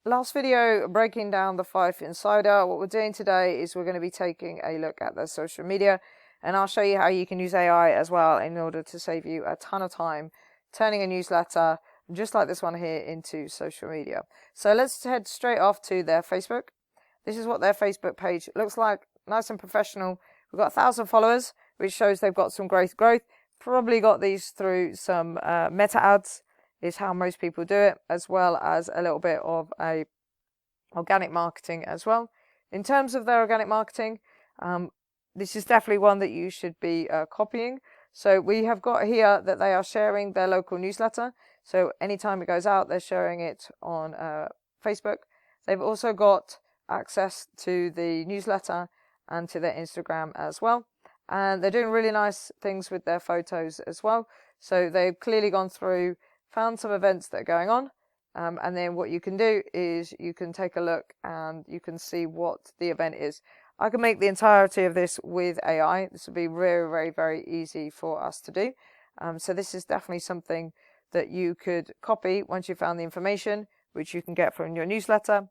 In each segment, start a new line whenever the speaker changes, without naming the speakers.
last video breaking down the Fife Insider. What we're doing today is we're going to be taking a look at their social media, and I'll show you how you can use AI as well in order to save you a ton of time turning a newsletter just like this one here into social media. So let's head straight off to their Facebook. This is what their Facebook page looks like, nice and professional. We've got 1,000 followers, which shows they've got some growth. Probably got these through some meta ads, is how most people do it, as well as a little bit of a organic marketing as well. In terms of their organic marketing, this is definitely one that you should be copying. So we have got here that they are sharing their local newsletter. So anytime it goes out, they're sharing it on Facebook. They've also got access to the newsletter and to their Instagram as well. And they're doing really nice things with their photos as well. So they've clearly gone through, found some events that are going on. And then what you can do is you can take a look and you can see what the event is. I can make the entirety of this with AI. This will be very, very, very easy for us to do. So this is definitely something that you could copy once you found the information, which you can get from your newsletter.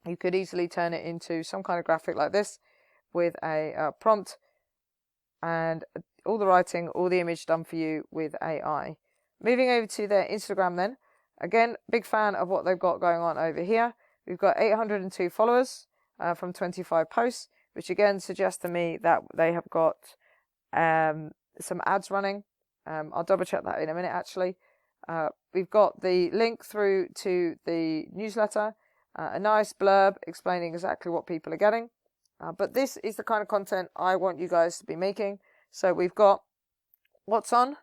You could easily turn it into some kind of graphic like this with a prompt and all the writing, all the image done for you with AI. Moving over to their Instagram then. Again, big fan of what they've got going on over here. We've got 802 followers from 25 posts, which again suggests to me that they have got some ads running. I'll double check that in a minute actually. We've got the link through to the newsletter, a nice blurb explaining exactly what people are getting. But this is the kind of content I want you guys to be making. So we've got what's on,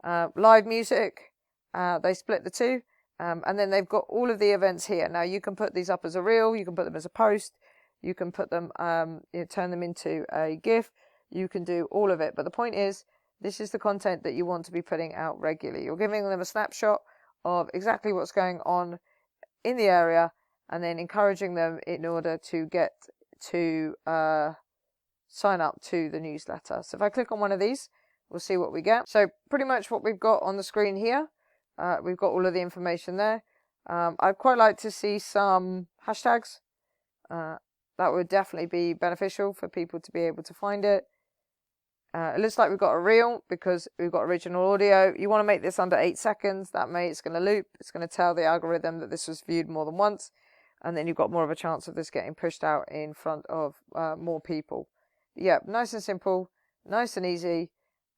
live music, they split the two, and then they've got all of the events here. Now you can put these up as a reel, you can put them as a post, you can put them, turn them into a GIF, you can do all of it. But the point is, this is the content that you want to be putting out regularly. You're giving them a snapshot of exactly what's going on in the area, and then encouraging them in order to get to sign up to the newsletter. So if I click on one of these, we'll see what we get. So pretty much what we've got on the screen here, we've got all of the information there. I'd quite like to see some hashtags. That would definitely be beneficial for people to be able to find it. It looks like we've got a reel because we've got original audio. You want to make this under 8 seconds. That way it's going to loop. It's going to tell the algorithm that this was viewed more than once. And then you've got more of a chance of this getting pushed out in front of more people. Yeah, nice and simple, nice and easy,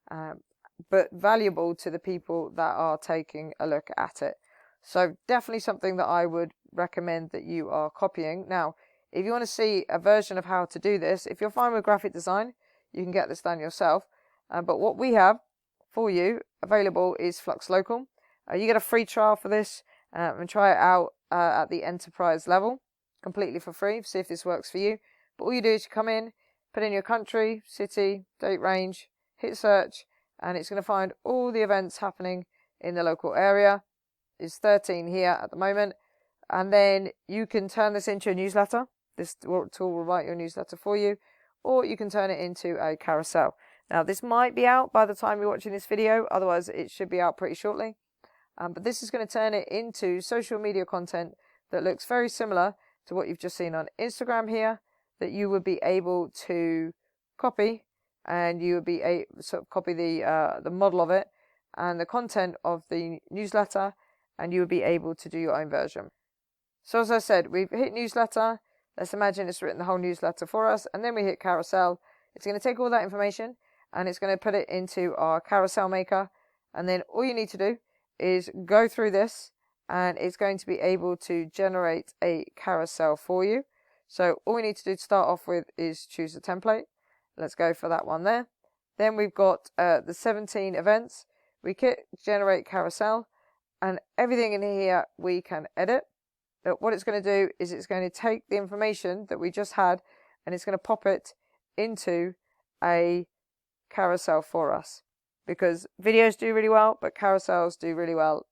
but valuable to the people that are taking a look at it. So definitely something that I would recommend that you are copying. Now, if you want to see a version of how to do this, if you're fine with graphic design, you can get this done yourself. But what we have for you available is Flux Local. You get a free trial for this and try it out at the enterprise level completely for free. See if this works for you. But all you do is you come in, put in your country, city, date range, hit search, and it's going to find all the events happening in the local area. It's 13 here at the moment. And then you can turn this into a newsletter. This tool will write your newsletter for you, or you can turn it into a carousel. Now this might be out by the time you're watching this video, otherwise it should be out pretty shortly. But this is going to turn it into social media content that looks very similar to what you've just seen on Instagram here, that you would be able to copy, and you would be sort of copy the model of it and the content of the newsletter, and you would be able to do your own version. So as I said, we've hit newsletter. Let's imagine it's written the whole newsletter for us, and then we hit carousel. It's going to take all that information and it's going to put it into our carousel maker, and then all you need to do is go through this and it's going to be able to generate a carousel for you. So all we need to do to start off with is choose a template. Let's go for that one there. Then we've got the 17 events. We click generate carousel, and everything in here we can edit. But what it's going to do is it's going to take the information that we just had and it's going to pop it into a carousel for us, because videos do really well, but carousels do really well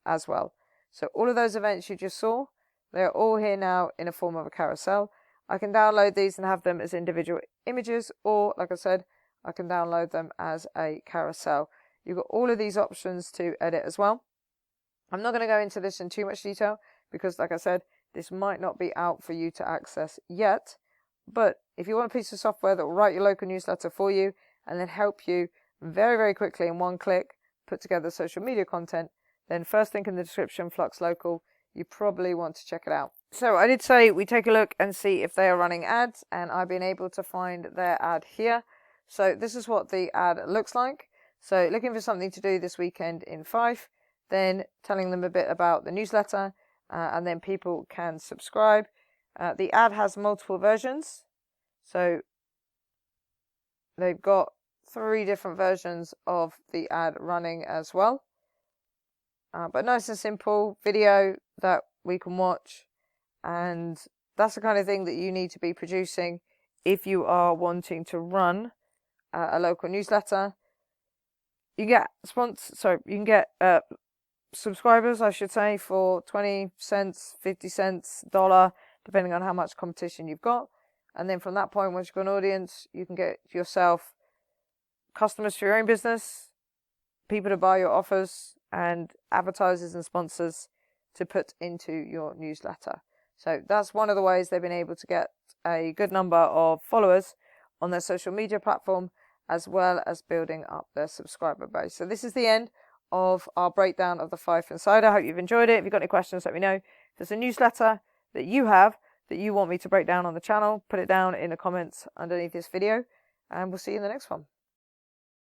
as well. So all of those events you just saw, they're all here now in a form of a carousel. I can download these and have them as individual images, or like I said, I can download them as a carousel. You've got all of these options to edit as well. I'm not going to go into this in too much detail because like I said, this might not be out for you to access yet. But if you want a piece of software that will write your local newsletter for you and then help you very, very quickly in one click put together social media content, then first link in the description, Flux Local, you probably want to check it out. So I did say we take a look and see if they are running ads, and I've been able to find their ad here. So this is what the ad looks like. So looking for something to do this weekend in Fife, then telling them a bit about the newsletter, and then people can subscribe. The ad has multiple versions, so they've got 3 different versions of the ad running as well. But nice and simple video that we can watch, and that's the kind of thing that you need to be producing if you are wanting to run a local newsletter. You get subscribers, I should say, for 20 cents, 50 cents, $1, depending on how much competition you've got. And then from that point, once you've got an audience, you can get yourself customers for your own business, people to buy your offers, and advertisers and sponsors to put into your newsletter. So that's one of the ways they've been able to get a good number of followers on their social media platform, as well as building up their subscriber base. So this is the end of our breakdown of the Fife Insider. I hope you've enjoyed it. If you've got any questions, let me know. If there's a newsletter that you have that you want me to break down on the channel, put it down in the comments underneath this video, and we'll see you in the next one.